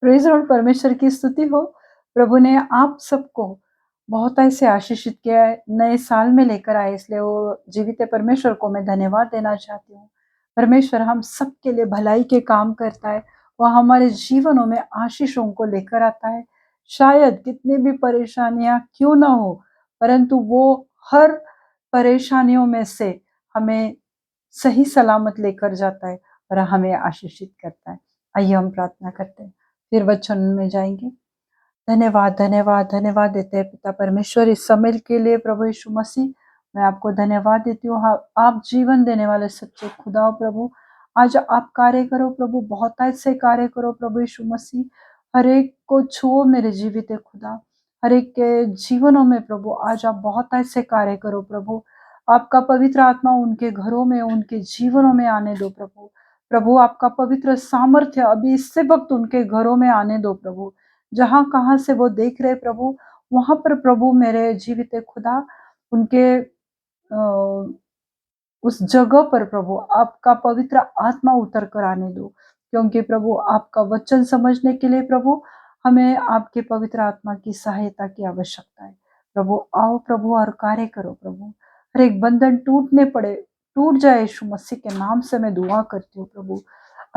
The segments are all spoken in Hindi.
प्रेज़ लॉर्ड, परमेश्वर की स्तुति हो। प्रभु ने आप सबको बहुत ऐसे आशीषित किया है, नए साल में लेकर आए, इसलिए वो जीवित परमेश्वर को मैं धन्यवाद देना चाहती हूँ। परमेश्वर हम सबके लिए भलाई के काम करता है, वह हमारे जीवनों में आशीषों को लेकर आता है। शायद कितनी भी परेशानियाँ क्यों ना हो, परंतु वो हर परेशानियों में से हमें सही सलामत लेकर जाता है और हमें आशीषित करता है। आइए हम प्रार्थना करते हैं, फिर वचन में जाएंगे। धन्यवाद, धन्यवाद, धन्यवाद देते हैं पिता परमेश्वर इस समय के लिए। प्रभु यीशु मसीह, मैं आपको धन्यवाद देती हूँ। आप जीवन देने वाले सच्चे खुदा हो प्रभु। आज आप कार्य करो प्रभु, बहुत ऐसे कार्य करो प्रभु यीशु मसीह। हर एक को छुओ मेरे जीवित खुदा, हर एक के जीवनों में प्रभु आज आप बहुत ऐसे कार्य करो प्रभु। आपका पवित्र आत्मा उनके घरों में, उनके जीवनों में आने दो प्रभु। प्रभु आपका पवित्र सामर्थ्य अभी इससे वक्त उनके घरों में आने दो प्रभु। जहाँ कहाँ से वो देख रहे प्रभु, वहां पर प्रभु मेरे जीवित खुदा उनके उस जगह पर प्रभु आपका पवित्र आत्मा उतर कर आने दो, क्योंकि प्रभु आपका वचन समझने के लिए प्रभु हमें आपके पवित्र आत्मा की सहायता की आवश्यकता है। प्रभु आओ प्रभु और कार्य करो प्रभु। हर एक बंधन टूटने पड़े, टूट जाए यीशु मसीह के नाम से मैं दुआ करती हूँ प्रभु।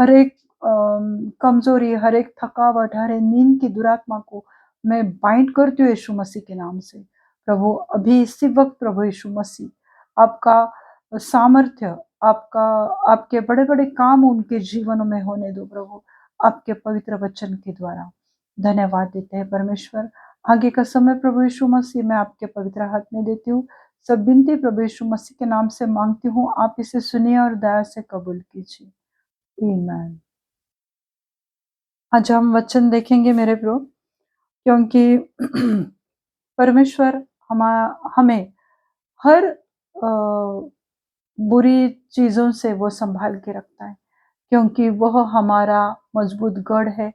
हर एक कमजोरी, हर एक थकावट, हर एक नींद की दुरात्मा को मैं बाइंड करती हूँ यीशु मसीह के नाम से। प्रभु अभी इसी वक्त प्रभु यीशु मसीह आपका सामर्थ्य, आपका आपके बड़े बड़े काम उनके जीवनों में होने दो प्रभु, आपके पवित्र वचन के द्वारा। धन्यवाद देते हैं परमेश्वर। आगे का समय प्रभु यीशु मसीह मैं आपके पवित्र हाथ में देती हूँ। सब विनती प्रभु यीशु मसीह के नाम से मांगती हूँ, आप इसे सुनिए और दया से कबूल कीजिए। आमीन। आज हम वचन देखेंगे मेरे प्रभु, क्योंकि परमेश्वर हमें हर बुरी चीजों से वो संभाल के रखता है, क्योंकि वह हमारा मजबूत गढ़ है,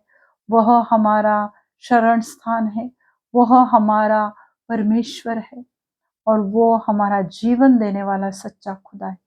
वह हमारा शरण स्थान है, वह हमारा परमेश्वर है और वो हमारा जीवन देने वाला सच्चा खुदा है।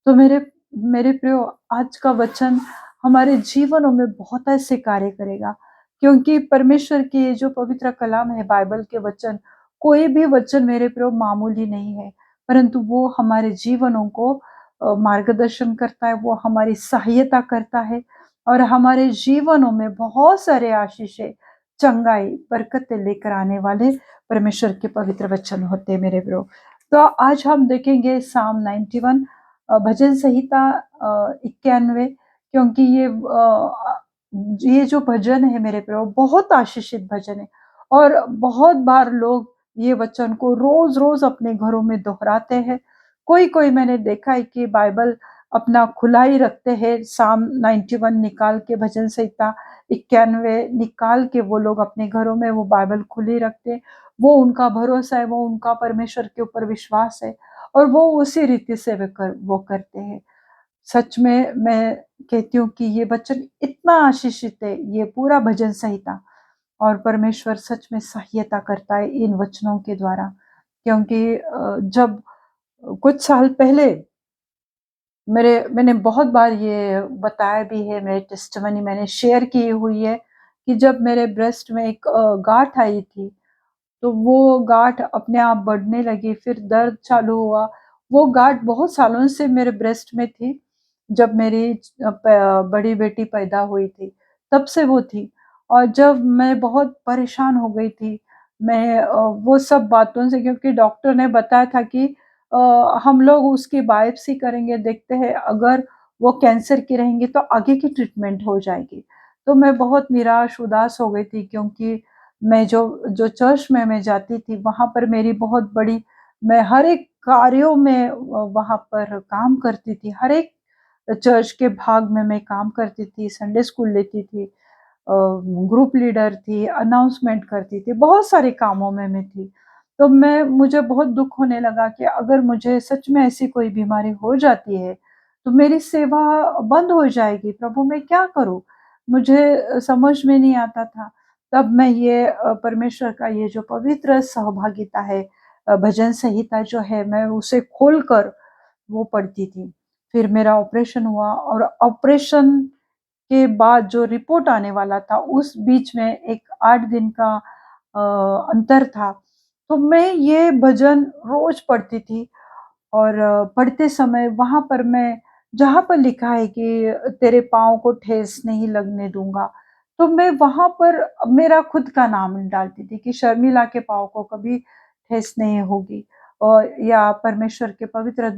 तो मेरे मेरे प्रियो, आज का वचन हमारे जीवनों में बहुत ऐसे कार्य करेगा, क्योंकि परमेश्वर की ये जो पवित्र कलाम है, बाइबल के वचन, कोई भी वचन मेरे प्रियो मामूली नहीं है, परंतु वो हमारे जीवनों को मार्गदर्शन करता है, वो हमारी सहायता करता है और हमारे जीवनों में बहुत सारे आशीषें, चंगाई, बरकतें लेकर आने वाले परमेश्वर के पवित्र वचन होते हैं मेरे प्रियो। तो आज हम देखेंगे साम 91, भजन संहिता 91, क्योंकि ये जो भजन है मेरे प्रियो बहुत आशीषित भजन है और बहुत बार लोग ये वचन को रोज रोज अपने घरों में दोहराते हैं। कोई कोई मैंने देखा है कि बाइबल अपना खुला ही रखते हैं, साम 91 निकाल के, भजन संहिता 91 निकाल के वो लोग अपने घरों में वो बाइबल खुली रखते हैं। वो उनका भरोसा है, वो उनका परमेश्वर के ऊपर विश्वास है और वो उसी रीति से वो करते हैं। सच में मैं कहती हूँ कि ये वचन इतना आशीषित है, ये पूरा भजन संहिता, और परमेश्वर सच में सहायता करता है इन वचनों के द्वारा। क्योंकि जब कुछ साल पहले मैंने बहुत बार ये बताया भी है, मेरे टेस्टिमनी मैंने शेयर की हुई है कि जब मेरे ब्रेस्ट में एक गांठ आई थी, तो वो गांठ अपने आप बढ़ने लगी, फिर दर्द चालू हुआ। वो गांठ बहुत सालों से मेरे ब्रेस्ट में थी, जब मेरी बड़ी बेटी पैदा हुई थी तब से वो थी। और जब मैं बहुत परेशान हो गई थी, मैं वो सब बातों से, क्योंकि डॉक्टर ने बताया था कि हम लोग उसकी बायोप्सी करेंगे, देखते हैं अगर वो कैंसर की रहेंगी तो आगे की ट्रीटमेंट हो जाएगी। तो मैं बहुत निराश उदास हो गई थी, क्योंकि मैं जो जो चर्च में मैं जाती थी वहाँ पर मेरी बहुत बड़ी, मैं हर एक कार्यों में वहाँ पर काम करती थी, हर एक चर्च के भाग में मैं काम करती थी, संडे स्कूल लेती थी, ग्रुप लीडर थी, अनाउंसमेंट करती थी, बहुत सारे कामों में मैं थी। तो मुझे बहुत दुख होने लगा कि अगर मुझे सच में ऐसी कोई बीमारी हो जाती है तो मेरी सेवा बंद हो जाएगी, प्रभु मैं क्या करूं? मुझे समझ में नहीं आता था। तब मैं ये परमेश्वर का ये जो पवित्र सहभागिता है, भजन संहिता जो है, मैं उसे खोलकर वो पढ़ती थी। फिर मेरा ऑपरेशन हुआ और ऑपरेशन के बाद जो रिपोर्ट आने वाला था, उस बीच में एक 8 दिन का अंतर था। तो मैं ये भजन रोज पढ़ती थी और पढ़ते समय वहाँ पर मैं, जहाँ पर लिखा है कि तेरे पाँव को ठेस नहीं लगने दूँगा, तो मैं वहाँ पर मेरा खुद का नाम डालती थी कि शर्मिला के पाँव को कभी ठेस नहीं होगी, और या परमेश्वर के पवित्र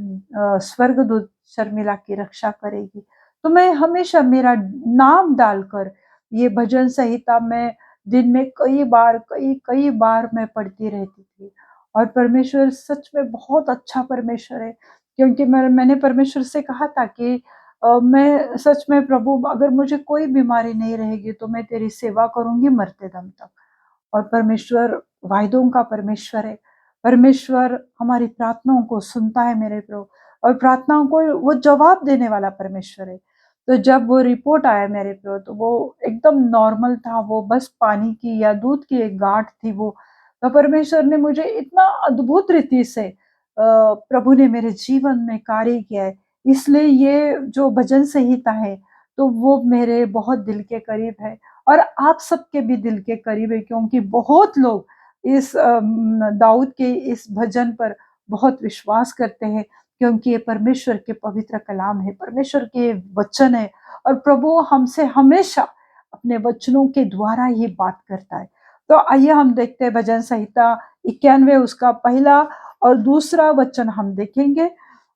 स्वर्गदूत शर्मिला की रक्षा करेगी। तो मैं हमेशा मेरा नाम डालकर ये भजन संहिता मैं दिन में कई बार मैं पढ़ती रहती थी। और परमेश्वर सच में बहुत अच्छा परमेश्वर है, क्योंकि मैंने परमेश्वर से कहा था कि मैं सच में प्रभु, अगर मुझे कोई बीमारी नहीं रहेगी तो मैं तेरी सेवा करूँगी मरते दम तक। और परमेश्वर वायदों का परमेश्वर है। परमेश्वर हमारी प्रार्थनाओं को सुनता है मेरे प्रभु, और प्रार्थनाओं को वो जवाब देने वाला परमेश्वर है। तो जब वो रिपोर्ट आया मेरे प्रभु, तो वो एकदम नॉर्मल था, वो बस पानी की या दूध की एक गांठ थी वो। तो परमेश्वर ने मुझे इतना अद्भुत रीति से प्रभु ने मेरे जीवन में कार्य किया है। इसलिए ये जो भजन संहिता है, तो वो मेरे बहुत दिल के करीब है, और आप सबके भी दिल के करीब है, क्योंकि बहुत लोग इस दाऊद के इस भजन पर बहुत विश्वास करते हैं, क्योंकि ये परमेश्वर के पवित्र कलाम है, परमेश्वर के वचन है, और प्रभु हमसे हमेशा अपने वचनों के द्वारा ही बात करता है। तो आइए हम देखते हैं भजन संहिता 91 उसका पहला और दूसरा वचन हम देखेंगे।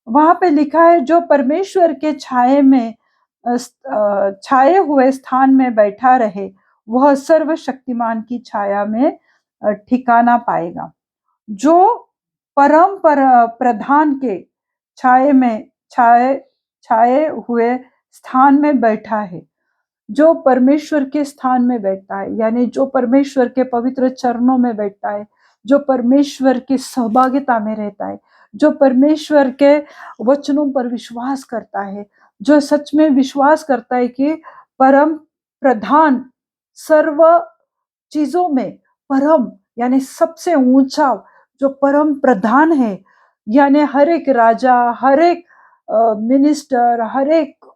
वहां पे लिखा है, जो परमेश्वर के छाये में छाए हुए स्थान में बैठा रहे, वह सर्वशक्तिमान की छाया में ठिकाना पाएगा। जो परम प्रधान के छाए में छाए छाए हुए स्थान में बैठा है, जो परमेश्वर के स्थान में बैठता है, यानी जो परमेश्वर के पवित्र चरणों में बैठता है, जो परमेश्वर की सहभागिता में रहता है, जो परमेश्वर के वचनों पर विश्वास करता है, जो सच में विश्वास करता है कि परम प्रधान सर्व चीजों में परम, यानी सबसे ऊंचा जो परम प्रधान है, यानी हर एक राजा, हर एक मिनिस्टर, हर एक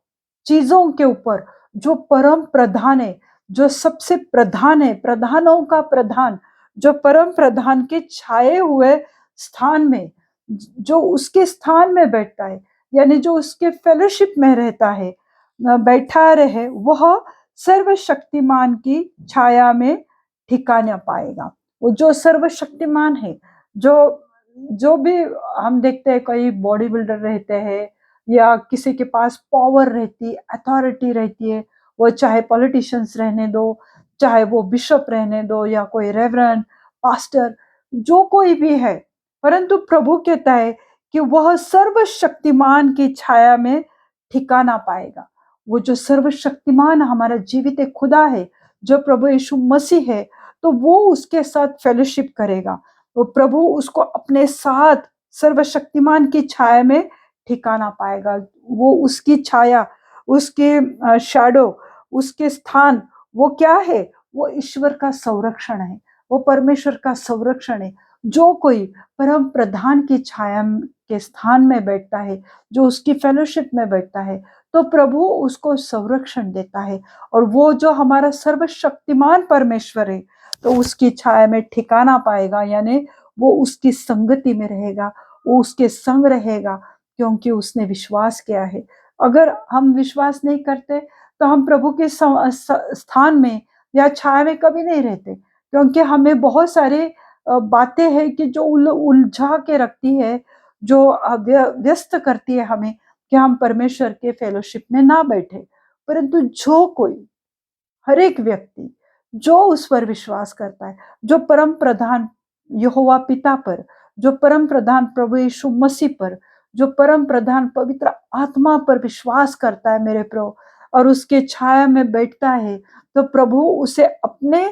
चीजों के ऊपर जो परम प्रधान है, जो सबसे प्रधान है, प्रधानों का प्रधान, जो परम प्रधान के छाए हुए स्थान में, जो उसके स्थान में बैठता है, यानी जो उसके फेलोशिप में रहता है, बैठा रहे, वह सर्वशक्तिमान की छाया में ठिकाना पाएगा। वो जो सर्वशक्तिमान है, जो जो भी हम देखते हैं, कई बॉडी बिल्डर रहते हैं या किसी के पास पावर रहती, अथॉरिटी रहती है, वो चाहे पॉलिटिशियंस रहने दो, चाहे वो बिशप रहने दो, या कोई रेवरेंड पास्टर, जो कोई भी है, परंतु प्रभु कहता है कि वह सर्वशक्तिमान की छाया में ठिकाना पाएगा। वो जो सर्वशक्तिमान हमारा जीवित खुदा है, जो प्रभु यीशु मसीह है, तो वो उसके साथ फेलोशिप करेगा। वो प्रभु उसको अपने साथ सर्वशक्तिमान की छाया में ठिकाना पाएगा। वो उसकी छाया, उसके शैडो, उसके स्थान, वो क्या है? वो ईश्वर का संरक्षण है, वो परमेश्वर का संरक्षण है। जो कोई परम प्रधान की छाया के स्थान में बैठता है, जो उसकी फेलोशिप में बैठता है, तो प्रभु उसको संरक्षण देता है। और वो जो हमारा सर्वशक्तिमान परमेश्वर है, तो उसकी छाया में ठिकाना पाएगा, यानी वो उसकी संगति में रहेगा, वो उसके संग रहेगा, क्योंकि उसने विश्वास किया है। अगर हम विश्वास नहीं करते, तो हम प्रभु के स्थान में या छाया में कभी नहीं रहते, क्योंकि हमें बहुत सारे बातें हैं कि जो उलझा के रखती है, जो व्यस्त करती है हमें, कि हम परमेश्वर के फेलोशिप में ना बैठे। परंतु जो कोई, हर एक व्यक्ति जो उस पर विश्वास करता है, जो परम प्रधान यहोवा पिता पर, जो परम प्रधान प्रभु यीशु मसीह पर, जो परम प्रधान पवित्र आत्मा पर विश्वास करता है मेरे प्रभु, और उसके छाया में बैठता है, तो प्रभु उसे अपने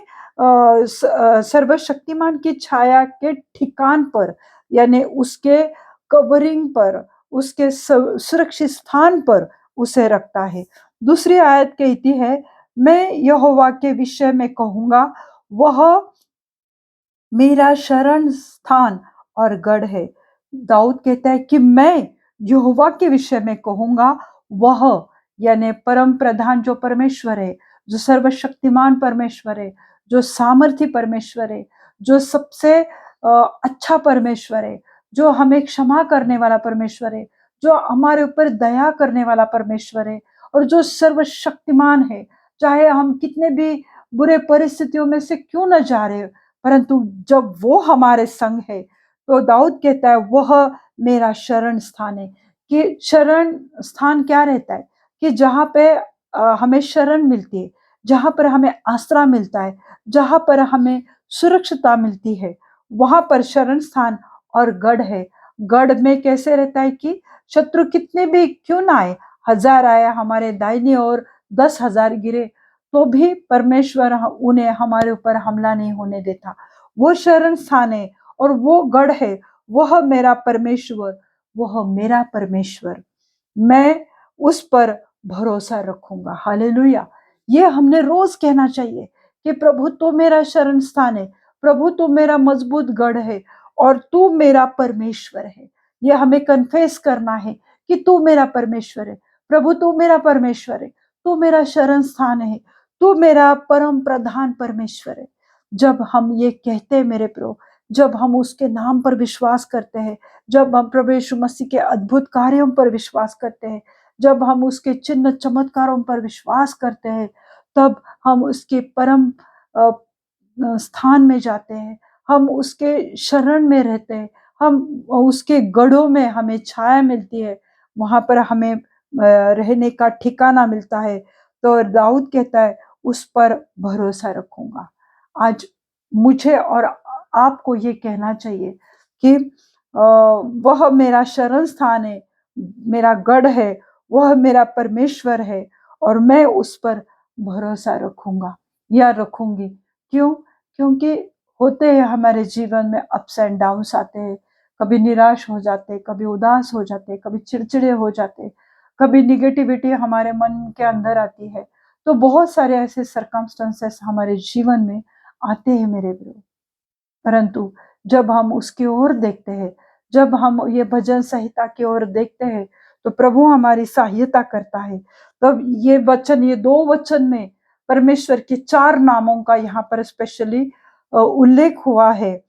सर्वशक्तिमान की छाया के ठिकान पर, यानी उसके कवरिंग पर, उसके सुरक्षित स्थान पर उसे रखता है। दूसरी आयत कहती है, मैं यहोवा के विषय में कहूंगा, वह मेरा शरण स्थान और गढ़ है। दाऊद कहता है कि मैं यहोवा के विषय में कहूंगा, वह यानी परम प्रधान जो परमेश्वर है, जो सर्वशक्तिमान परमेश्वर है, जो सामर्थी परमेश्वर है, जो सबसे अच्छा परमेश्वर है, जो हमें क्षमा करने वाला परमेश्वर है, जो हमारे ऊपर दया करने वाला परमेश्वर है और जो सर्वशक्तिमान है। चाहे हम कितने भी बुरे परिस्थितियों में से क्यों न जा रहे, परंतु जब वो हमारे संग है, तो दाऊद कहता है वह मेरा शरण स्थान है। कि शरण स्थान क्या रहता है? कि जहाँ पे हमें शरण मिलती है, जहाँ पर हमें आसरा मिलता है, जहाँ पर हमें सुरक्षितता मिलती है, वहाँ पर शरण स्थान और गढ़ है। गढ़ में कैसे रहता है कि शत्रु कितने भी क्यों ना आए, 1000 आए हमारे दाहिनी ओर, 10,000 गिरे, तो भी परमेश्वर उन्हें हमारे ऊपर हमला नहीं होने देता। वो शरण स्थान है और वो गढ़ है, वह मेरा परमेश्वर, वह मेरा परमेश्वर। मैं उस पर भरोसा रखूंगा। हालेलुया। ये हमने रोज कहना चाहिए कि प्रभु तो मेरा शरण स्थान है, प्रभु तो मेरा मजबूत गढ़ है और तू मेरा परमेश्वर है। ये हमें कन्फेस करना है कि तू मेरा परमेश्वर है, प्रभु तू मेरा परमेश्वर है, तू मेरा शरण स्थान है, तू मेरा परम प्रधान परमेश्वर है। जब हम ये कहते हैं मेरे प्रभु, जब हम उसके नाम पर विश्वास करते हैं, जब हम प्रभु यीशु मसीह के अद्भुत कार्यों पर विश्वास करते हैं, जब हम उसके चिन्ह चमत्कारों पर विश्वास करते हैं, तब हम उसके परम स्थान में जाते हैं, हम उसके शरण में रहते हैं, हम उसके गढ़ों में हमें छाया मिलती है, वहां पर हमें रहने का ठिकाना मिलता है। तो दाऊद कहता है उस पर भरोसा रखूंगा। आज मुझे और आपको ये कहना चाहिए कि वह मेरा शरण स्थान है, मेरा गढ़ है, वह मेरा परमेश्वर है और मैं उस पर भरोसा रखूंगा या रखूंगी। क्यों? क्योंकि होते हैं हमारे जीवन में अप्स एंड डाउन्स आते हैं, कभी निराश हो जाते, कभी उदास हो जाते, कभी चिड़चिड़े हो जाते, कभी निगेटिविटी हमारे मन के अंदर आती है। तो बहुत सारे ऐसे सर्कमस्टेंसेस हमारे जीवन में आते हैं मेरे विरोध, परंतु जब हम उसकी ओर देखते हैं, जब हम ये भजन संहिता की ओर देखते हैं, तो प्रभु हमारी सहायता करता है। तब ये वचन, ये 2 वचन में परमेश्वर के 4 नामों का यहाँ पर स्पेशली उल्लेख हुआ है।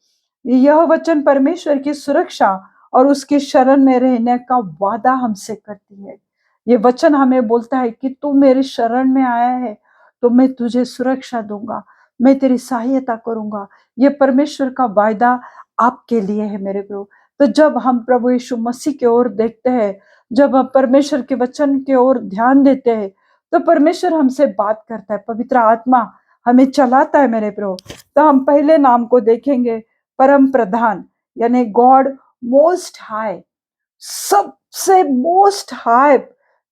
यह वचन परमेश्वर की सुरक्षा और उसकी शरण में रहने का वादा हमसे करती है। ये वचन हमें बोलता है कि तू मेरी शरण में आया है, तो मैं तुझे सुरक्षा दूंगा, मैं तेरी सहायता करूंगा। ये परमेश्वर का वायदा आपके लिए है मेरे प्रभु। तो जब हम प्रभु यीशु मसीह की ओर देखते हैं, जब हम परमेश्वर के वचन की ओर ध्यान देते हैं, तो परमेश्वर हमसे बात करता है, पवित्र आत्मा हमें चलाता है मेरे प्रभु। तो हम पहले नाम को देखेंगे, परम प्रधान, यानी गॉड मोस्ट हाई। सबसे मोस्ट हाई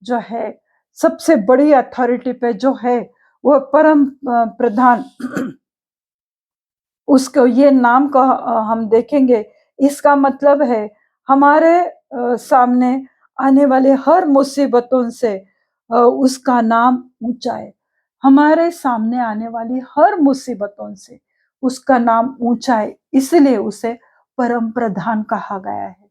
जो है, सबसे बड़ी अथॉरिटी पे जो है, वो परम प्रधान। उसको ये नाम का हम देखेंगे, इसका मतलब है हमारे सामने आने वाले हर मुसीबतों से उसका नाम ऊंचा है। हमारे सामने आने वाली हर मुसीबतों से उसका नाम ऊंचा है, इसलिए उसे परम प्रधान कहा गया है।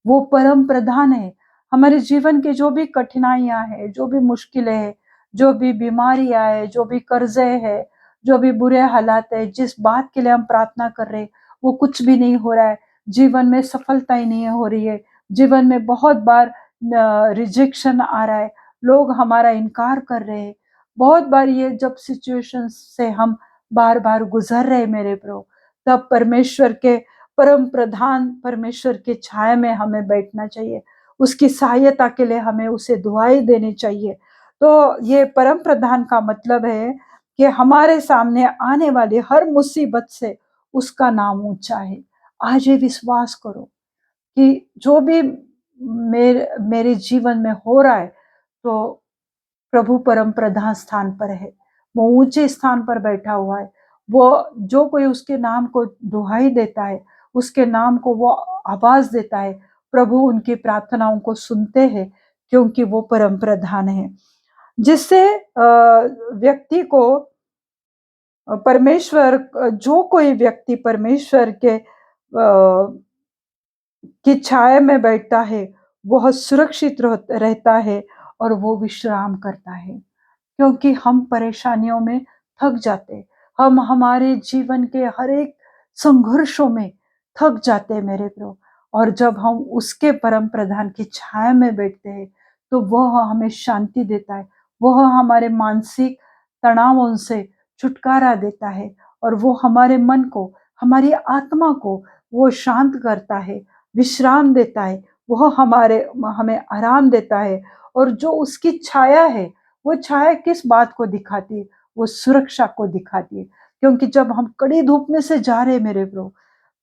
वो परम प्रधान है। हमारे जीवन के जो भी कठिनाइयां हैं, जो भी मुश्किलें हैं, जो भी बीमारियां है, जो भी कर्जे है, जो भी बुरे हालात है, जिस बात के लिए हम प्रार्थना कर रहे हैं वो कुछ भी नहीं हो रहा है, जीवन में सफलता ही नहीं हो रही है, जीवन में बहुत बार रिजेक्शन आ रहा है, लोग हमारा इनकार कर रहे हैं, बहुत बार ये जब सिचुएशन से हम बार बार गुजर रहे मेरे प्रभु, तब परमेश्वर के परम प्रधान परमेश्वर के छाया में हमें बैठना चाहिए, उसकी सहायता के लिए हमें उसे दुआई देनी चाहिए। तो ये परम प्रधान का मतलब है कि हमारे सामने आने वाली हर मुसीबत से उसका नाम ऊंचा है। आज ये विश्वास करो कि जो भी मेरे जीवन में हो रहा है, तो प्रभु परम प्रधान स्थान पर है, वो ऊंचे स्थान पर बैठा हुआ है। वो जो कोई उसके नाम को दुहाई देता है, उसके नाम को वो आवाज देता है, प्रभु उनकी प्रार्थनाओं को सुनते हैं, क्योंकि वो परम प्रधान है। जिससे व्यक्ति को परमेश्वर, जो कोई व्यक्ति परमेश्वर के की छाया में बैठता है, वह सुरक्षित रहता है और वो विश्राम करता है, क्योंकि हम परेशानियों में थक जाते, हम हमारे जीवन के हर एक संघर्षों में थक जाते हैं मेरे प्रभु। और जब हम उसके परम प्रधान की छाया में बैठते हैं तो वह हमें शांति देता है, वह हमारे मानसिक तनावों से छुटकारा देता है, और वो हमारे मन को, हमारी आत्मा को वो शांत करता है, विश्राम देता है, वह हमें आराम देता है। और जो उसकी छाया है, वो छाया किस बात को दिखाती है? वो सुरक्षा को दिखाती है। क्योंकि जब हम कड़ी धूप में से जा रहे हैं मेरे प्रभु,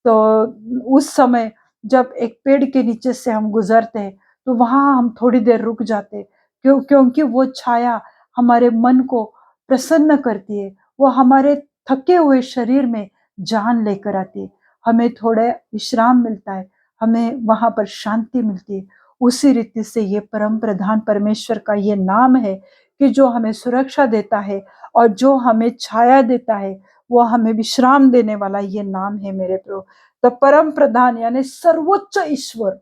तो उस समय जब एक पेड़ के नीचे से हम गुजरते हैं तो वहां हम थोड़ी देर रुक जाते हैं, क्योंकि वो छाया हमारे मन को प्रसन्न करती है, वो हमारे थके हुए शरीर में जान लेकर आती है, हमें थोड़ा विश्राम मिलता है, हमें वहां पर शांति मिलती है। उसी रीति से ये परम प्रधान परमेश्वर का ये नाम है कि जो हमें सुरक्षा देता है और जो हमें छाया देता है, वो हमें विश्राम देने वाला ये नाम है मेरे प्रभु। तो परम प्रधान यानी सर्वोच्च ईश्वर,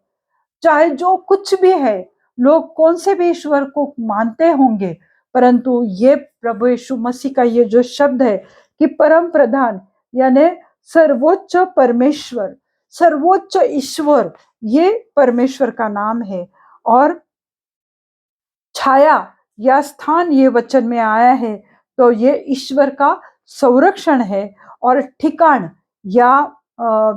चाहे जो कुछ भी है, लोग कौन से भी ईश्वर को मानते होंगे, परंतु ये प्रभु यीशु मसीह का ये जो शब्द है कि परम प्रधान यानी सर्वोच्च परमेश्वर, सर्वोच्च ईश्वर, ये परमेश्वर का नाम है। और छाया या स्थान ये वचन में आया है तो ये ईश्वर का संरक्षण है, और ठिकान या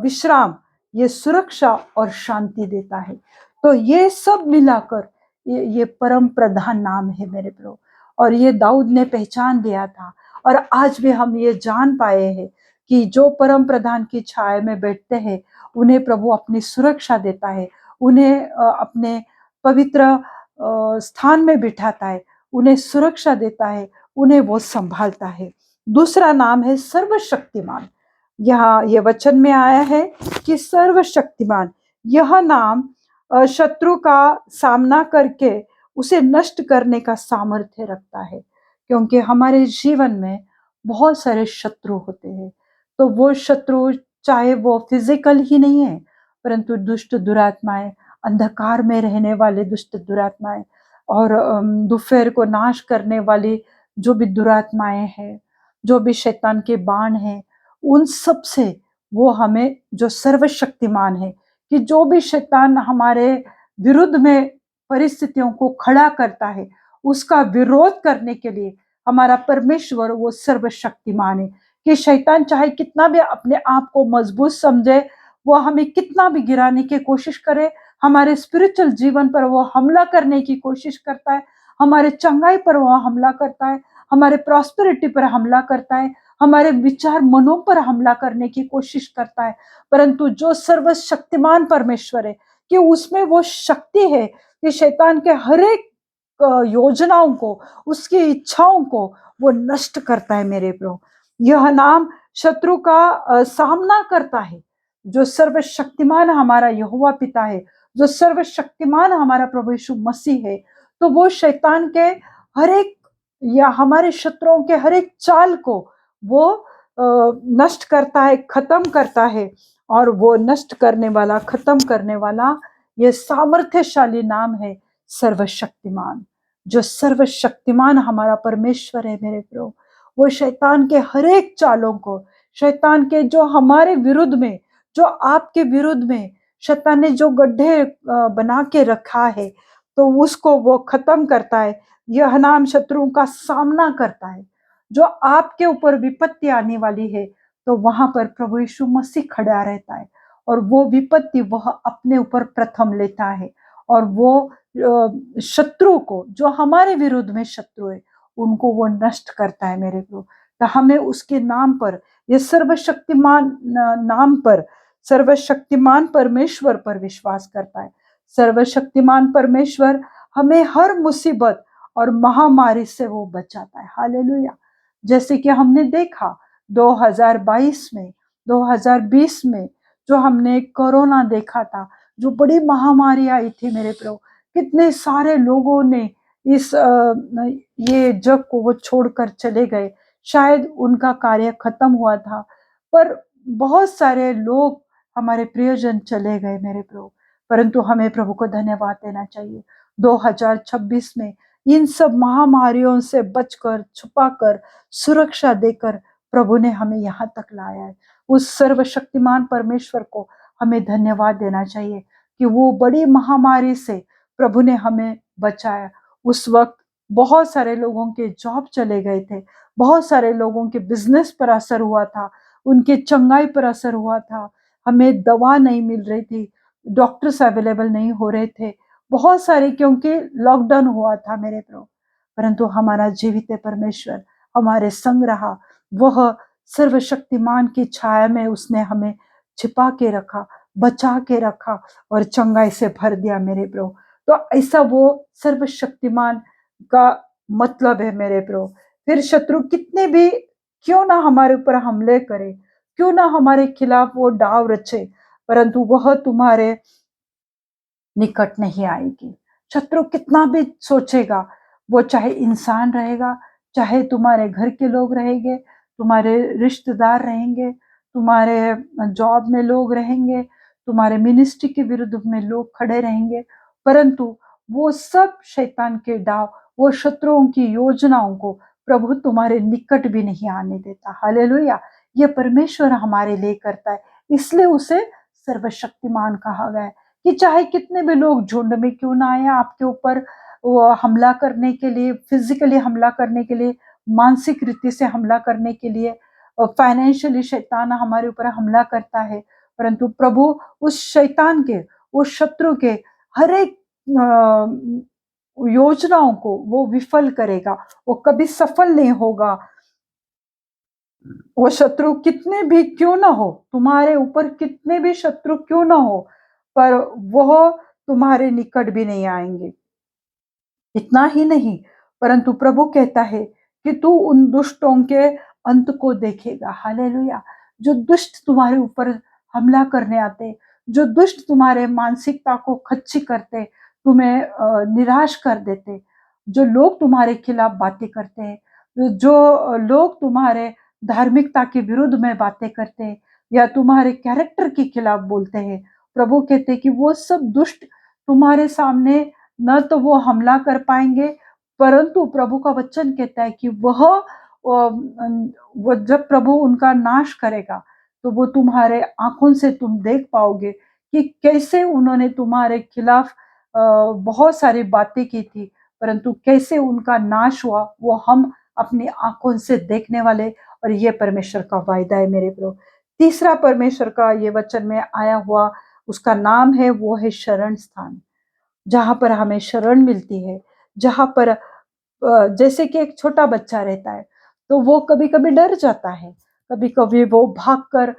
विश्राम ये सुरक्षा और शांति देता है। तो ये सब मिलाकर ये परम प्रधान नाम है मेरे प्रभु। और ये दाऊद ने पहचान दिया था, और आज भी हम ये जान पाए हैं कि जो परम प्रधान की छाया में बैठते हैं उन्हें प्रभु अपनी सुरक्षा देता है, उन्हें अपने पवित्र स्थान में बिठाता है, उन्हें सुरक्षा देता है, उन्हें वो संभालता है। दूसरा नाम है सर्वशक्तिमान। यहाँ ये वचन में आया है कि सर्वशक्तिमान, यह नाम शत्रु का सामना करके उसे नष्ट करने का सामर्थ्य रखता है। क्योंकि हमारे जीवन में बहुत सारे शत्रु होते हैं, तो वो शत्रु चाहे वो फिजिकल ही नहीं है, परंतु दुष्ट दुरात्माएं, अंधकार में रहने वाले दुष्ट दुरात्माएं, और दोपहर को नाश करने वाली जो भी दुरात्माएं हैं, जो भी शैतान के बाण हैं, उन सब से वो हमें जो सर्वशक्तिमान है, कि जो भी शैतान हमारे विरुद्ध में परिस्थितियों को खड़ा करता है, उसका विरोध करने के लिए हमारा परमेश्वर वो सर्वशक्तिमान है। कि शैतान चाहे कितना भी अपने आप को मजबूत समझे, वो हमें कितना भी गिराने की कोशिश करे, हमारे स्पिरिचुअल जीवन पर वो हमला करने की कोशिश करता है, हमारे चंगाई पर वो हमला करता है, हमारे प्रॉस्पेरिटी पर हमला करता है, हमारे विचार मनों पर हमला करने की कोशिश करता है। परंतु जो सर्वशक्तिमान परमेश्वर है, कि उसमें वो शक्ति है कि शैतान के हर एक योजनाओं को, उसकी इच्छाओं को वो नष्ट करता है मेरे प्रभु। यह नाम शत्रु का सामना करता है। जो सर्वशक्तिमान हमारा यहोवा पिता है, जो सर्वशक्तिमान हमारा प्रभु यीशु मसीह है, तो वो शैतान के हर एक या हमारे शत्रुओं के हर एक चाल को वो नष्ट करता है, खत्म करता है। और वो नष्ट करने वाला, खत्म करने वाला ये सामर्थ्यशाली नाम है सर्वशक्तिमान। जो सर्वशक्तिमान हमारा परमेश्वर है मेरे प्रभु, वो शैतान के हर एक चालों को, शैतान के जो हमारे विरुद्ध में, जो आपके विरुद्ध में शैतान ने जो गड्ढे बना के रखा है, तो उसको वो खत्म करता है। यह नाम शत्रुओं का सामना करता है। जो आपके ऊपर विपत्ति आने वाली है, तो वहां पर प्रभु यीशु मसीह खड़ा रहता है, और वो विपत्ति वह अपने ऊपर प्रथम लेता है, और वो शत्रु को, जो हमारे विरुद्ध में शत्रु है, उनको वो नष्ट करता है मेरे प्रभु। तो हमें उसके नाम पर, ये सर्वशक्तिमान नाम पर, सर्वशक्तिमान परमेश्वर पर विश्वास करता है। सर्वशक्तिमान परमेश्वर हमें हर मुसीबत और महामारी से वो बचाता है। हालेलुया। जैसे कि हमने देखा 2022 में, 2020 में जो हमने कोरोना देखा था, जो बड़ी महामारी आई थी मेरे प्रभु, कितने सारे लोगों ने इस ये जग को वो छोड़कर चले गए। शायद उनका कार्य खत्म हुआ था, पर बहुत सारे लोग, हमारे प्रियजन चले गए मेरे प्रभु। परंतु हमें प्रभु को धन्यवाद देना चाहिए। 2026 में इन सब महामारियों से बचकर, छुपाकर, सुरक्षा देकर प्रभु ने हमें यहाँ तक लाया है। उस सर्वशक्तिमान परमेश्वर को हमें धन्यवाद देना चाहिए कि वो बड़ी महामारी से प्रभु ने हमें बचाया। उस वक्त बहुत सारे लोगों के जॉब चले गए थे, बहुत सारे लोगों के बिजनेस पर असर हुआ था, उनके चंगाई पर असर हुआ था, हमें दवा नहीं मिल रही थी, डॉक्टर्स अवेलेबल नहीं हो रहे थे, बहुत सारे, क्योंकि लॉकडाउन हुआ था मेरे प्रभु। परंतु हमारा जीवित परमेश्वर हमारे संग रहा, वह सर्वशक्तिमान की छाया में उसने हमें छिपा के रखा, बचा के रखा और चंगाई से भर दिया मेरे प्रभु। तो ऐसा वो सर्वशक्तिमान का मतलब है मेरे प्रभु। फिर शत्रु कितने भी क्यों ना हमारे ऊपर हमले करे, क्यों ना हमारे खिलाफ वो डाव रचे, परंतु वह तुम्हारे निकट नहीं आएगी। शत्रु कितना भी सोचेगा, वो चाहे इंसान रहेगा, चाहे तुम्हारे घर के लोग रहेंगे, तुम्हारे रिश्तेदार रहेंगे, तुम्हारे जॉब में लोग रहेंगे, तुम्हारे मिनिस्ट्री के विरुद्ध में लोग खड़े रहेंगे, परंतु वो सब शैतान के डाव, वो शत्रुओं की योजनाओं को प्रभु तुम्हारे निकट भी नहीं आने देता। हालेलुया। ये परमेश्वर हमारे लिए करता है, इसलिए उसे सर्वशक्तिमान कहा गया है कि चाहे कितने भी लोग झुंड में क्यों ना आए आपके ऊपर, वो हमला करने के लिए, फिजिकली हमला करने के लिए, मानसिक रीति से हमला करने के लिए, फाइनेंशियली शैतान हमारे ऊपर हमला करता है, परंतु प्रभु उस शैतान के, उस शत्रु के हर एक योजनाओं को वो विफल करेगा, वो कभी सफल नहीं होगा। वो शत्रु कितने भी क्यों ना हो, तुम्हारे ऊपर कितने भी शत्रु क्यों ना हो, पर वह तुम्हारे निकट भी नहीं आएंगे। इतना ही नहीं, परंतु प्रभु कहता है कि तू उन दुष्टों के अंत को देखेगा। हालेलुया। जो दुष्ट तुम्हारे ऊपर हमला करने आते, जो दुष्ट तुम्हारे मानसिकता को खच्ची करते, तुम्हें निराश कर देते, जो लोग तुम्हारे खिलाफ बातें करते हैं, जो लोग तुम्हारे धार्मिकता के विरुद्ध में बातें करते हैं या तुम्हारे कैरेक्टर के खिलाफ बोलते हैं, प्रभु कहते हैं कि वो सब दुष्ट तुम्हारे सामने न तो वो हमला कर पाएंगे, परंतु प्रभु का वचन कहता है कि वो जब प्रभु उनका नाश करेगा तो वो तुम्हारे आंखों से तुम देख पाओगे कि कैसे उन्होंने तुम्हारे खिलाफ बहुत सारी बातें की थी, परंतु कैसे उनका नाश हुआ वो हम अपनी आंखों से देखने वाले, और ये परमेश्वर का वायदा है मेरे प्रभु। तीसरा परमेश्वर का ये वचन में आया हुआ उसका नाम है, वो है शरण स्थान, जहां पर हमें शरण मिलती है, जहां पर जैसे कि एक छोटा बच्चा रहता है तो वो कभी कभी डर जाता है, कभी कभी वो भागकर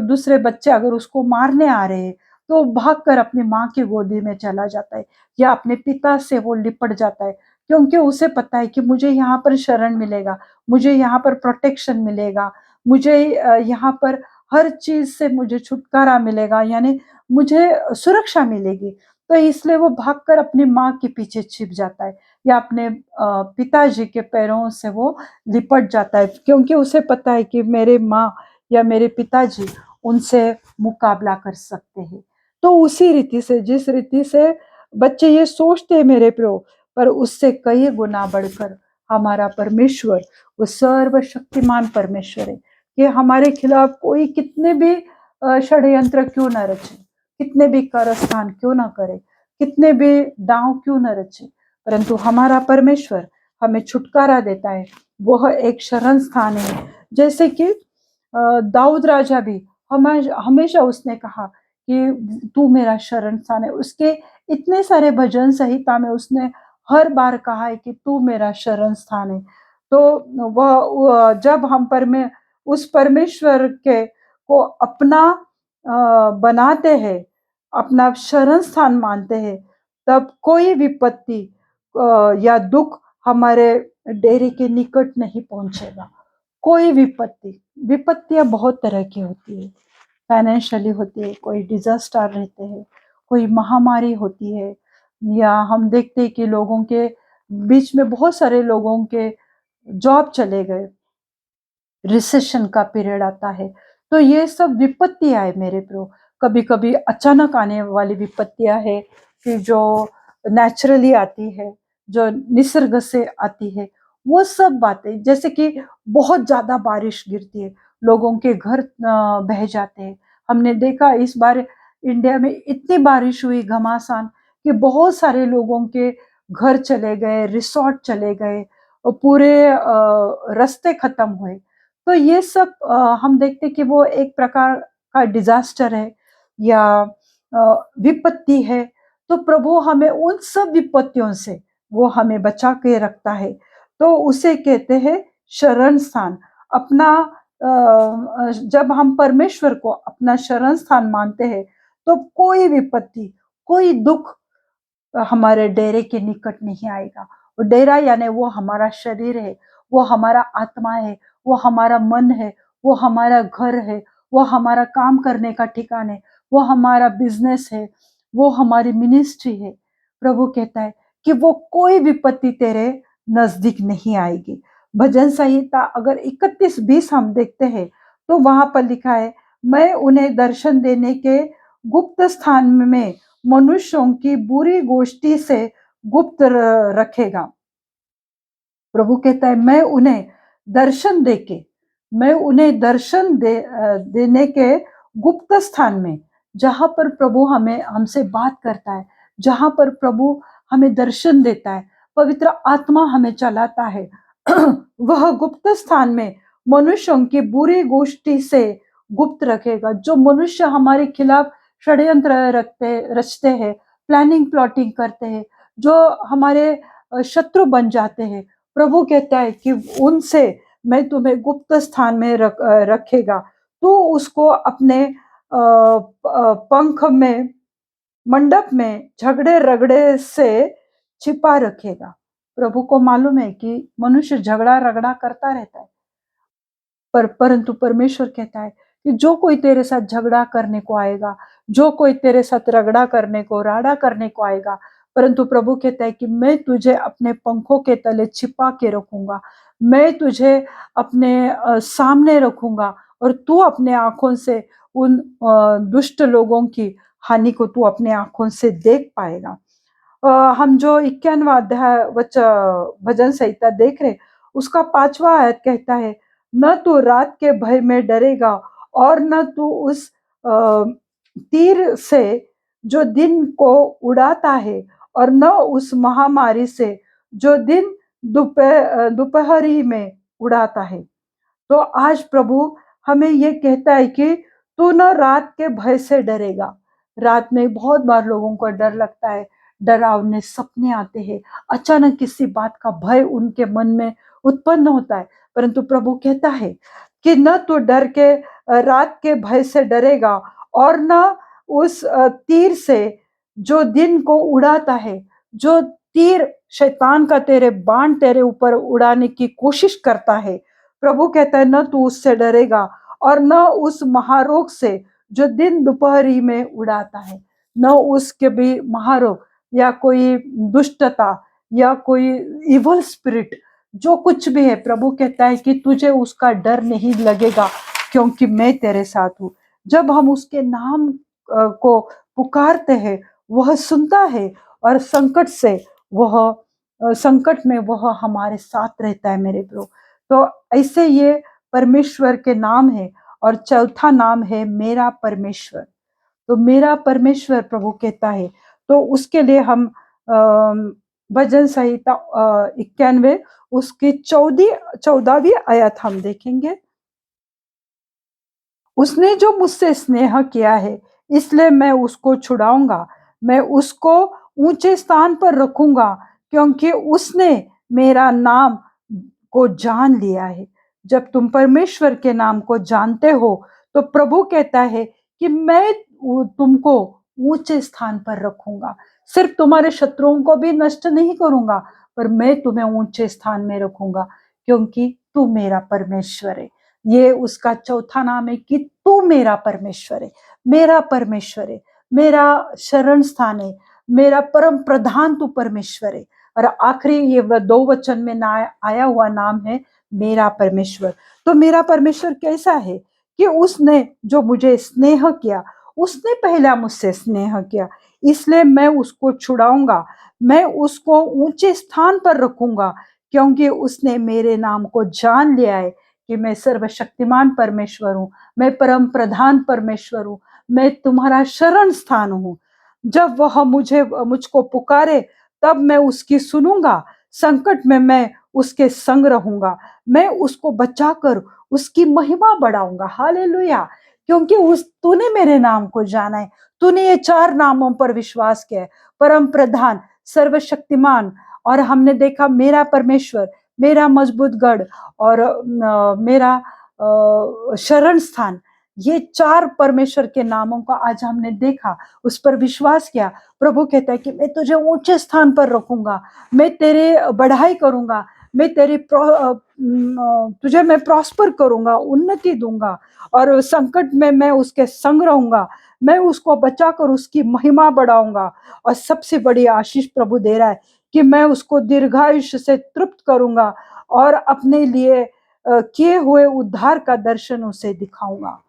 दूसरे बच्चे अगर उसको मारने आ रहे हैं तो भागकर अपनी माँ की गोदी में चला जाता है या अपने पिता से वो लिपट जाता है, क्योंकि उसे पता है कि मुझे यहाँ पर शरण मिलेगा, मुझे यहाँ पर प्रोटेक्शन मिलेगा, मुझे यहाँ पर हर चीज से मुझे छुटकारा मिलेगा, यानी मुझे सुरक्षा मिलेगी। तो इसलिए वो भागकर अपनी माँ के पीछे छिप जाता है या अपने पिताजी के पैरों से वो लिपट जाता है, क्योंकि उसे पता है कि मेरे माँ या मेरे पिताजी उनसे मुकाबला कर सकते हैं। तो उसी रीति से, जिस रीति से बच्चे ये सोचते हैं मेरे प्रभु, पर उससे कई गुना बढ़कर हमारा परमेश्वर, वो सर्वशक्तिमान परमेश्वर है कि हमारे खिलाफ कोई कितने भी षड्यंत्र क्यों ना रचे, कितने भी कारस्थान क्यों ना करे, कितने भी दांव क्यों न रचे, परंतु हमारा परमेश्वर हमें छुटकारा देता है। वह एक शरण स्थान है। जैसे कि दाऊद राजा भी हमेशा उसने कहा कि तू मेरा शरण स्थान है। उसके इतने सारे भजन संहिता में उसने हर बार कहा है कि तू मेरा शरण स्थान है। तो जब हम उस परमेश्वर के को अपना बनाते हैं, अपना शरण स्थान मानते हैं, तब कोई विपत्ति या दुख हमारे डेरे के निकट नहीं पहुंचेगा। कोई विपत्तियां बहुत तरह की होती है, फाइनेंशियली होती है, कोई डिजास्टर रहते हैं, कोई महामारी होती है, या हम देखते हैं कि लोगों के बीच में बहुत सारे लोगों के जॉब चले गए, रिसेशन का पीरियड आता है। तो ये सब विपत्तियां है मेरे प्रभु। कभी कभी अचानक आने वाली विपत्तियां है कि जो नेचुरली आती है, जो निसर्ग से आती है, वो सब बातें, जैसे कि बहुत ज्यादा बारिश गिरती है, लोगों के घर बह जाते हैं। हमने देखा इस बार इंडिया में इतनी बारिश हुई घमासान कि बहुत सारे लोगों के घर चले गए, रिसोर्ट चले गए और पूरे रास्ते खत्म हुए। तो ये सब हम देखते कि वो एक प्रकार का डिजास्टर है या विपत्ति है। तो प्रभु हमें उन सब विपत्तियों से वो हमें बचा के रखता है। तो उसे कहते हैं शरण स्थान। अपना जब हम परमेश्वर को अपना शरण स्थान मानते हैं तो कोई विपत्ति, कोई दुख हमारे डेरे के निकट नहीं आएगा। और डेरा यानी वो हमारा शरीर है, वो हमारा आत्मा है, वो हमारा मन है, वो हमारा घर है, वो हमारा काम करने का ठिकाना है, वो हमारा बिजनेस है, वो हमारी मिनिस्ट्री है। प्रभु कहता है कि वो कोई विपत्ति तेरे नजदीक नहीं आएगी। भजन संहिता अगर 31:20 हम देखते हैं तो वहां पर लिखा है, मैं उन्हें दर्शन देने के गुप्त स्थान में मनुष्यों की बुरी गोष्ठी से गुप्त रखेगा। प्रभु कहता है मैं उन्हें दर्शन देके, मैं उन्हें दर्शन देने के गुप्त स्थान में, जहां पर प्रभु हमें हमसे बात करता है, जहां पर प्रभु हमें दर्शन देता है, पवित्र आत्मा हमें चलाता है वह गुप्त स्थान में मनुष्यों की बुरी गोष्ठी से गुप्त रखेगा। जो मनुष्य हमारे खिलाफ षड्यंत्र रचते हैं, प्लानिंग प्लॉटिंग करते हैं, जो हमारे शत्रु बन जाते हैं, प्रभु कहता है कि उनसे मैं तुम्हें गुप्त स्थान में रखेगा। तो उसको अपने पंख में, मंडप में झगड़े रगड़े से छिपा रखेगा। प्रभु को मालूम है कि मनुष्य झगड़ा रगड़ा करता रहता है, परंतु परमेश्वर कहता है कि जो कोई तेरे साथ झगड़ा करने को आएगा, जो कोई तेरे साथ रगड़ा करने को, राड़ा करने को आएगा, परंतु प्रभु कहता है कि मैं तुझे अपने पंखों के तले छिपा के रखूंगा, मैं तुझे अपने सामने रखूंगा और तू अपने आंखों से उन दुष्ट लोगों की हानि को तू अपने आंखों से देख पाएगा। हम जो 51वां अध्याय भजन संहिता देख रहे, उसका 5वां आयत कहता है, न तू रात के भय में डरेगा और न तू उस तीर से जो दिन को उड़ाता है, और न उस महामारी से जो दिन दोपहरी में उड़ाता है। तो आज प्रभु हमें ये कहता है कि तू न रात के भय से डरेगा। रात में बहुत बार लोगों को डर लगता है, डरावने सपने आते हैं, अचानक किसी बात का भय उनके मन में उत्पन्न होता है, परंतु प्रभु कहता है कि न तो डर के रात के भय से डरेगा और न उस तीर से जो दिन को उड़ाता है। जो तीर शैतान का, तेरे बाण तेरे ऊपर उड़ाने की कोशिश करता है, प्रभु कहता है न तू उससे डरेगा और न उस महारोग से जो दिन दोपहरी में उड़ाता है, न उसके भी महारोग या कोई दुष्टता या कोई इवल स्पिरिट, जो कुछ भी है, प्रभु कहता है कि तुझे उसका डर नहीं लगेगा क्योंकि मैं तेरे साथ हूँ। जब हम उसके नाम को पुकारते हैं, वह सुनता है और संकट में वह हमारे साथ रहता है मेरे प्रभु। तो ऐसे ये परमेश्वर के नाम है। और चौथा नाम है मेरा परमेश्वर। तो मेरा परमेश्वर प्रभु कहता है, तो उसके लिए हम भजन संहिता 91 उसकी 14वीं आयत हम देखेंगे। उसने जो मुझसे स्नेह किया है इसलिए मैं उसको छुड़ाऊंगा, मैं उसको ऊंचे स्थान पर रखूंगा क्योंकि उसने मेरा नाम को जान लिया है। जब तुम परमेश्वर के नाम को जानते हो तो प्रभु कहता है कि मैं तुमको ऊंचे स्थान पर रखूंगा। सिर्फ तुम्हारे शत्रुओं को भी नष्ट नहीं करूंगा, पर मैं तुम्हें ऊंचे स्थान में रखूंगा क्योंकि तू मेरा परमेश्वर है। ये उसका चौथा नाम है कि तू मेरा परमेश्वर है, मेरा परमेश्वर है, मेरा शरण स्थान है, मेरा परम प्रधान तू परमेश्वर है। और आखिरी ये 2 वचन में आया हुआ नाम है मेरा परमेश्वर। तो मेरा परमेश्वर कैसा है कि उसने जो मुझे स्नेह किया, उसने पहला मुझसे स्नेह किया, इसलिए मैं उसको छुड़ाऊंगा, मैं उसको ऊंचे स्थान पर रखूंगा, क्योंकि उसने मेरे नाम को जान लिया है कि मैं सर्वशक्तिमान परमेश्वर हूँ, मैं परम प्रधान परमेश्वर हूँ, मैं तुम्हारा शरण स्थान हूँ। जब वह मुझको पुकारे तब मैं उसकी सुनूंगा, संकट में मैं उसके संग रहूंगा, मैं उसको बचाकर उसकी महिमा बढ़ाऊंगा। हालेलुया! क्योंकि उस तूने मेरे नाम को जाना है, तूने ये 4 नामों पर विश्वास किया है, परम प्रधान, सर्वशक्तिमान, और हमने देखा मेरा परमेश्वर, मेरा मजबूत गढ़ और मेरा शरण स्थान। ये 4 परमेश्वर के नामों का आज हमने देखा, उस पर विश्वास किया। प्रभु कहता है कि मैं तुझे ऊंचे स्थान पर रखूंगा, मैं तेरे बढ़ाई करूंगा, मैं तुझे मैं प्रॉस्पर करूंगा, उन्नति दूंगा, और संकट में मैं उसके संग रहूंगा, मैं उसको बचाकर उसकी महिमा बढ़ाऊंगा। और सबसे बड़ी आशीष प्रभु दे रहा है कि मैं उसको दीर्घायुष्य से तृप्त करूंगा और अपने लिए किए हुए उद्धार का दर्शन उसे दिखाऊंगा।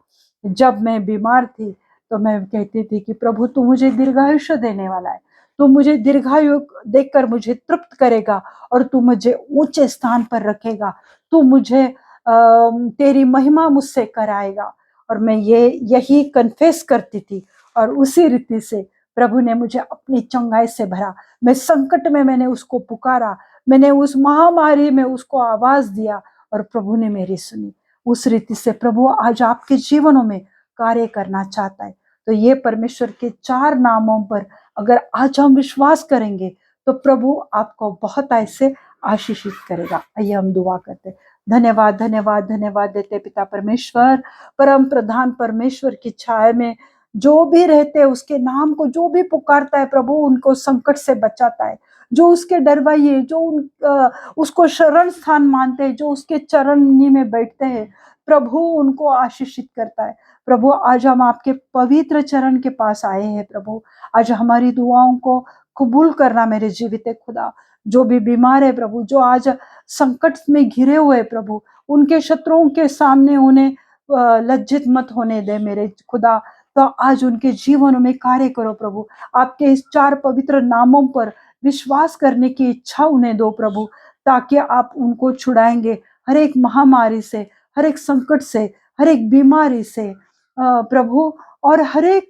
जब मैं बीमार थी तो मैं कहती थी कि प्रभु तू मुझे दीर्घायुष्य देने वाला है, तू मुझे दीर्घायु देकर मुझे तृप्त करेगा और तू मुझे ऊंचे स्थान पर रखेगा, तू मुझे तेरी महिमा मुझसे कराएगा। और मैं यही कन्फेस करती थी, और उसी रीति से प्रभु ने मुझे अपनी चंगाई से भरा। मैं संकट में मैंने उसको पुकारा, मैंने उस महामारी में उसको आवाज दिया और प्रभु ने मेरी सुनी। उस रीति से प्रभु आज आपके जीवनों में कार्य करना चाहता है। तो ये परमेश्वर के 4 नामों पर अगर आज हम विश्वास करेंगे तो प्रभु आपको बहुत ऐसे आशीषित करेगा। आइए हम दुआ करते हैं। धन्यवाद धन्यवाद धन्यवाद देते पिता परमेश्वर, परम प्रधान परमेश्वर की छाया में जो भी रहते हैं, उसके नाम को जो भी पुकारता है प्रभु उनको संकट से बचाता है। जो उसके डरवाइए, जो उसको शरण स्थान मानते हैं, जो उसके चरणी में बैठते हैं, प्रभु उनको आशीषित करता है। प्रभु आज हम आपके पवित्र चरण के पास आए हैं। प्रभु आज हमारी दुआओं को कबूल करना मेरे जीवित खुदा। जो भी बीमार है प्रभु, जो आज संकट में घिरे हुए प्रभु, उनके शत्रुओं के सामने उन्हें लज्जित मत होने दे मेरे खुदा। तो आज उनके जीवन में कार्य करो प्रभु। आपके इस 4 पवित्र नामों पर विश्वास करने की इच्छा उन्हें दो प्रभु, ताकि आप उनको छुड़ाएंगे हर एक महामारी से, हर एक संकट से, हर एक बीमारी से प्रभु, और हर एक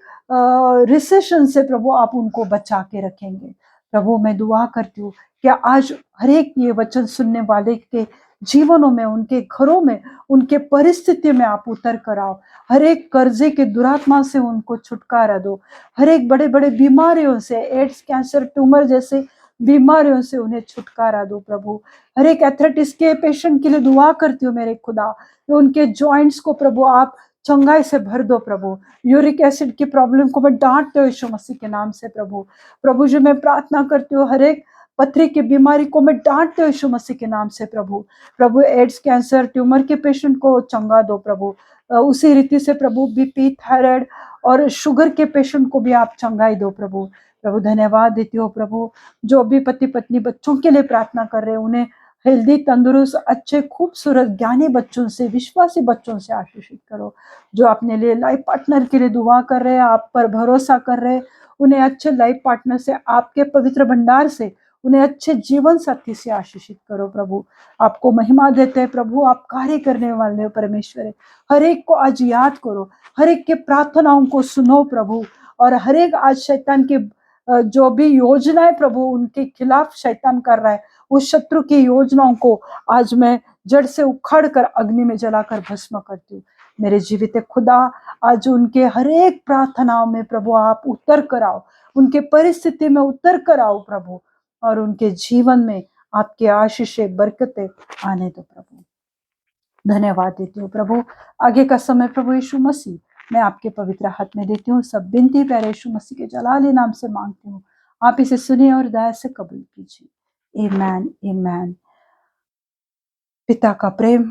रिसेशन से प्रभु आप उनको बचा के रखेंगे। प्रभु मैं दुआ करती हूँ कि आज हर एक ये वचन सुनने वाले के जीवनों में, उनके घरों में, उनके परिस्थिति में आप उतर कर आओ। हर एक कर्जे के दुरात्मा से उनको छुटकारा दो, हर एक बड़े बड़े बीमारियों से, एड्स, कैंसर, ट्यूमर जैसे बीमारियों से उन्हें छुटकारा दो प्रभु। हर एक एथलेटिक्स के पेशेंट के लिए दुआ करती हूँ मेरे खुदा, उनके जॉइंट्स को प्रभु आप चंगाई से भर दो प्रभु। यूरिक एसिड की प्रॉब्लम को मैं डांटते हूँ यीशु मसीह के नाम से प्रभु। प्रभु जी मैं प्रार्थना करती हूँ हर एक पथरी की बीमारी को मैं डांटते हूँ यीशु मसीह के नाम से प्रभु। प्रभु एड्स, कैंसर, ट्यूमर के पेशेंट को चंगा दो प्रभु। उसी रीति से प्रभु बीपी, थायराइड और शुगर के पेशेंट को भी आप चंगाई दो प्रभु। प्रभु धन्यवाद देती हो प्रभु। जो भी पति पत्नी बच्चों के लिए प्रार्थना कर रहे हैं, उन्हें हेल्दी, तंदुरुस्त, अच्छे, खूबसूरत, ज्ञानी बच्चों से, विश्वासी बच्चों से आशीषित करो। जो अपने लिए लाइफ पार्टनर के लिए दुआ कर रहे हैं, आप पर भरोसा कर रहे हैं, उन्हें अच्छे लाइफ पार्टनर से, आपके पवित्र भंडार से, उन्हें अच्छे जीवन साथी से आशीषित करो प्रभु। आपको महिमा देते हैं प्रभु, आप कार्य करने वाले हो परमेश्वर है। हर एक को आज याद करो, हर एक के प्रार्थनाओं को सुनो प्रभु, और हर एक आज शैतान के जो भी योजनाएं प्रभु उनके खिलाफ शैतान कर रहा है, उस शत्रु की योजनाओं को आज मैं जड़ से उखाड़ कर अग्नि में जलाकर भस्म करती हूँ मेरे जीवित खुदा। आज उनके हर एक प्रार्थनाओं में प्रभु आप उतर कर आओ, उनके परिस्थिति में उतर कर आओ प्रभु, और उनके जीवन में आपके आशीषें, बरकतें आने दो प्रभु। धन्यवाद देती हूँ प्रभु। आगे का समय प्रभु यीशु मसीह मैं आपके पवित्र हाथ में देती हूँ। सब बिनती प्यारे यीशु मसीह के जलाली नाम से मांगती हूँ, आप इसे सुनिए और दया से कबूल कीजिए। आमेन आमेन। पिता का प्रेम,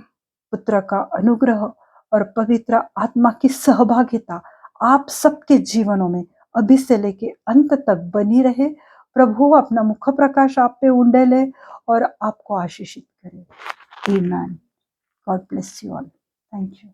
पुत्र का अनुग्रह और पवित्र आत्मा की सहभागिता आप सबके जीवनों में अभी से लेके अंत तक बनी रहे। प्रभु अपना मुख प्रकाश आप पे उंडेले और आपको आशीषित करे। आमेन। God bless you all. Thank you.